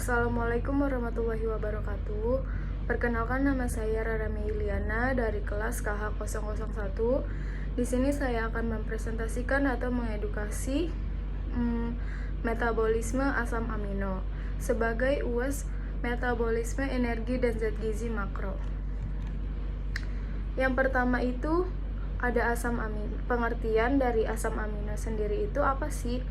Assalamualaikum warahmatullahi wabarakatuh. Perkenalkan, nama saya Rara Meiliana dari kelas KH001. Di sini saya akan mempresentasikan atau mengedukasi metabolisme asam amino sebagai UAS metabolisme energi dan zat gizi makro. Yang pertama itu ada asam amino. Pengertian dari asam amino sendiri itu apa sih?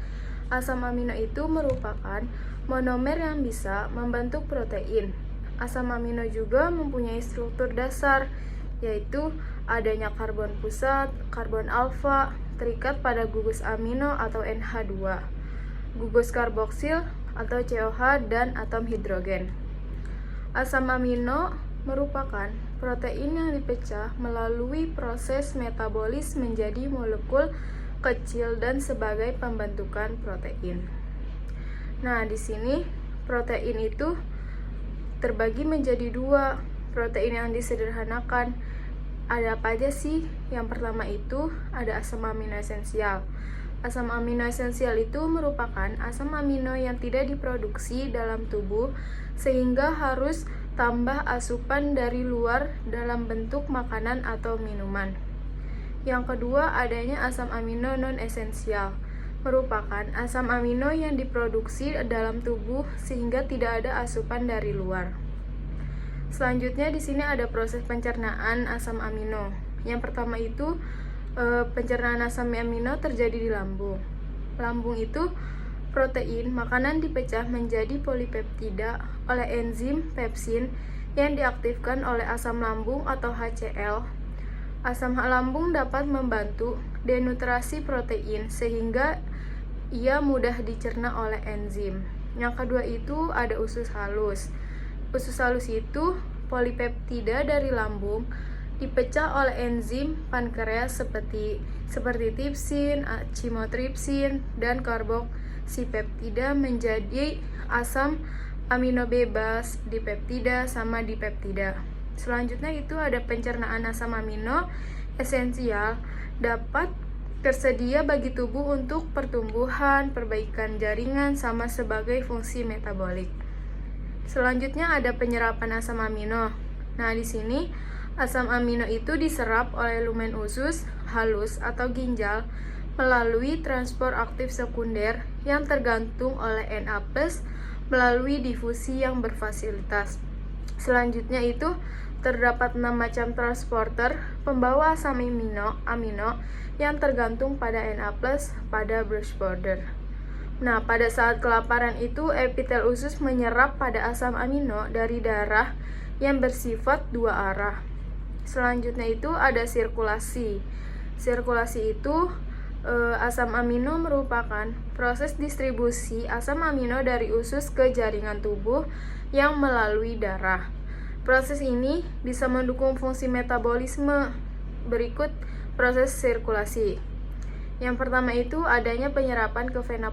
Asam amino itu merupakan monomer yang bisa membentuk protein. Asam amino juga mempunyai struktur dasar, yaitu adanya karbon pusat, karbon alfa, terikat pada gugus amino atau NH2, gugus karboksil atau COH, dan atom hidrogen. Asam amino merupakan protein yang dipecah melalui proses metabolis menjadi molekul kecil dan sebagai pembentukan protein. Nah, di sini protein itu terbagi menjadi dua. Protein yang disederhanakan ada apa aja sih? Yang pertama itu ada asam amino esensial. Asam amino esensial itu merupakan asam amino yang tidak diproduksi dalam tubuh sehingga harus tambah asupan dari luar dalam bentuk makanan atau minuman. Yang kedua, adanya asam amino non-esensial, merupakan asam amino yang diproduksi dalam tubuh sehingga tidak ada asupan dari luar. Selanjutnya di sini ada proses pencernaan asam amino. Yang pertama itu pencernaan asam amino terjadi di lambung. Lambung itu protein makanan dipecah menjadi polipeptida oleh enzim pepsin yang diaktifkan oleh asam lambung atau HCl. Asam lambung dapat membantu denutrasi protein sehingga ia mudah dicerna oleh enzim. Yang kedua itu ada usus halus. Usus halus itu polipeptida dari lambung dipecah oleh enzim pankreas seperti tripsin, chymotrypsin, dan karboksipeptida menjadi asam amino bebas, dipeptida sama dipeptida. Selanjutnya itu ada pencernaan asam amino esensial dapat tersedia bagi tubuh untuk pertumbuhan, perbaikan jaringan, sama sebagai fungsi metabolik. Selanjutnya ada penyerapan asam amino. Nah, di sini asam amino itu diserap oleh lumen usus halus atau ginjal melalui transport aktif sekunder yang tergantung oleh Na+ melalui difusi yang berfasilitas. Selanjutnya itu terdapat 6 macam transporter pembawa asam amino yang tergantung pada Na+ pada brush border. Nah, pada saat kelaparan itu epitel usus menyerap pada asam amino dari darah yang bersifat dua arah. Selanjutnya itu ada sirkulasi. Sirkulasi itu asam amino merupakan proses distribusi asam amino dari usus ke jaringan tubuh yang melalui darah. Proses ini bisa mendukung fungsi metabolisme. Berikut proses sirkulasi. Yang pertama itu adanya penyerapan ke vena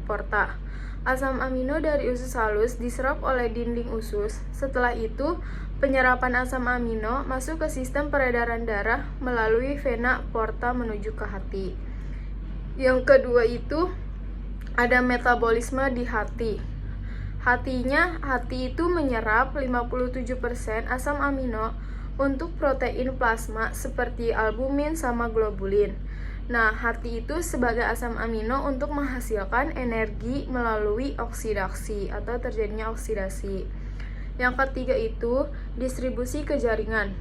porta. Asam amino dari usus halus diserap oleh dinding usus. Setelah itu, penyerapan asam amino masuk ke sistem peredaran darah melalui vena porta menuju ke hati. Yang kedua itu ada metabolisme di hati. Hati itu menyerap 57% asam amino untuk protein plasma seperti albumin sama globulin. Nah, hati itu sebagai asam amino untuk menghasilkan energi melalui oksidasi atau terjadinya oksidasi. Yang ketiga itu distribusi ke jaringan.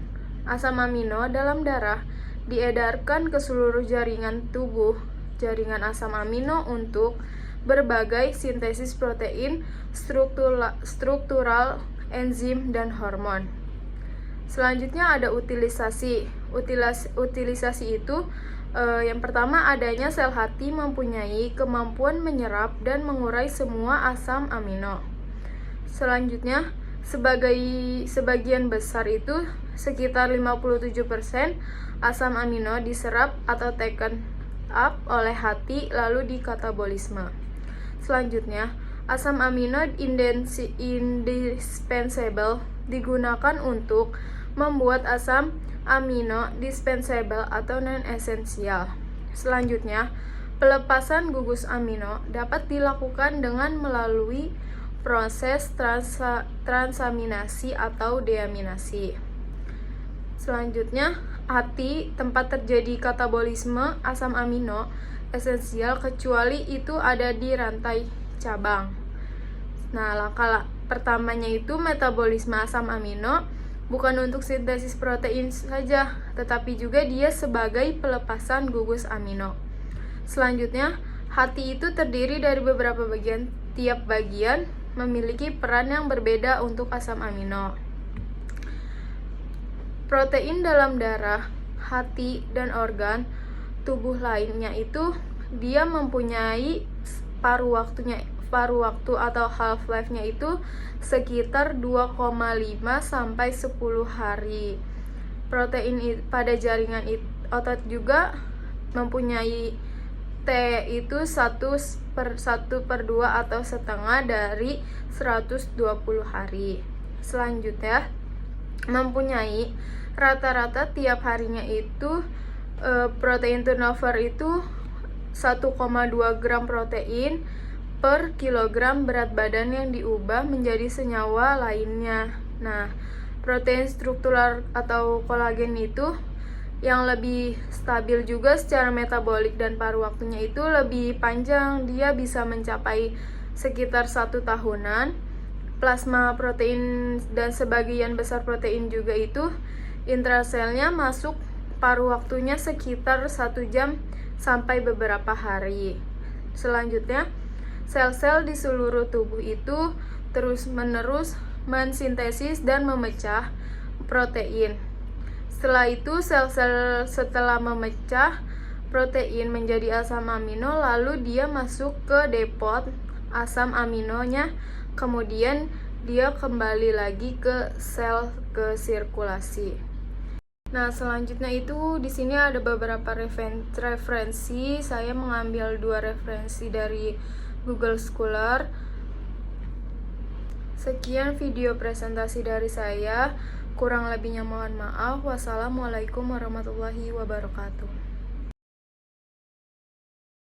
Asam amino dalam darah diedarkan ke seluruh jaringan tubuh. Jaringan asam amino untuk berbagai sintesis protein, struktural, enzim, dan hormon. Selanjutnya ada utilisasi. Utilisasi itu yang pertama adanya sel hati mempunyai kemampuan menyerap dan mengurai semua asam amino. Selanjutnya, sebagian besar itu sekitar 57% asam amino diserap atau taken up oleh hati lalu dikatabolisme. Selanjutnya, asam amino indispensable digunakan untuk membuat asam amino dispensable atau non-esensial. Selanjutnya, pelepasan gugus amino dapat dilakukan dengan melalui proses transaminasi atau deaminasi. Selanjutnya, hati, tempat terjadi katabolisme asam amino esensial kecuali itu ada di rantai cabang. Nah, langkah pertamanya itu metabolisme asam amino bukan untuk sintesis protein saja, tetapi juga dia sebagai pelepasan gugus amino. Selanjutnya, hati itu terdiri dari beberapa bagian. Tiap bagian memiliki peran yang berbeda untuk asam amino. Protein dalam darah, hati, dan organ tubuh lainnya itu dia mempunyai paruh waktu atau half life-nya itu sekitar 2,5 sampai 10 hari. Protein pada jaringan otot juga mempunyai T itu 1/2 atau setengah dari 120 hari. Selanjutnya, mempunyai rata-rata tiap harinya itu protein turnover itu 1,2 gram protein per kilogram berat badan yang diubah menjadi senyawa lainnya. Nah, protein struktural atau kolagen itu yang lebih stabil juga secara metabolik dan paruh waktunya itu lebih panjang, dia bisa mencapai sekitar 1 tahunan. Plasma protein dan sebagian besar protein juga itu intraselnya masuk paruh waktunya sekitar 1 jam sampai beberapa hari. Selanjutnya, sel-sel di seluruh tubuh itu terus-menerus mensintesis dan memecah protein. Setelah itu, sel-sel setelah memecah protein menjadi asam amino, lalu dia masuk ke depot asam aminonya, kemudian dia kembali lagi ke sel ke sirkulasi. Nah, selanjutnya itu di sini ada beberapa referensi. Saya mengambil 2 referensi dari Google Scholar. Sekian video presentasi dari saya. Kurang lebihnya mohon maaf. Wassalamualaikum warahmatullahi wabarakatuh.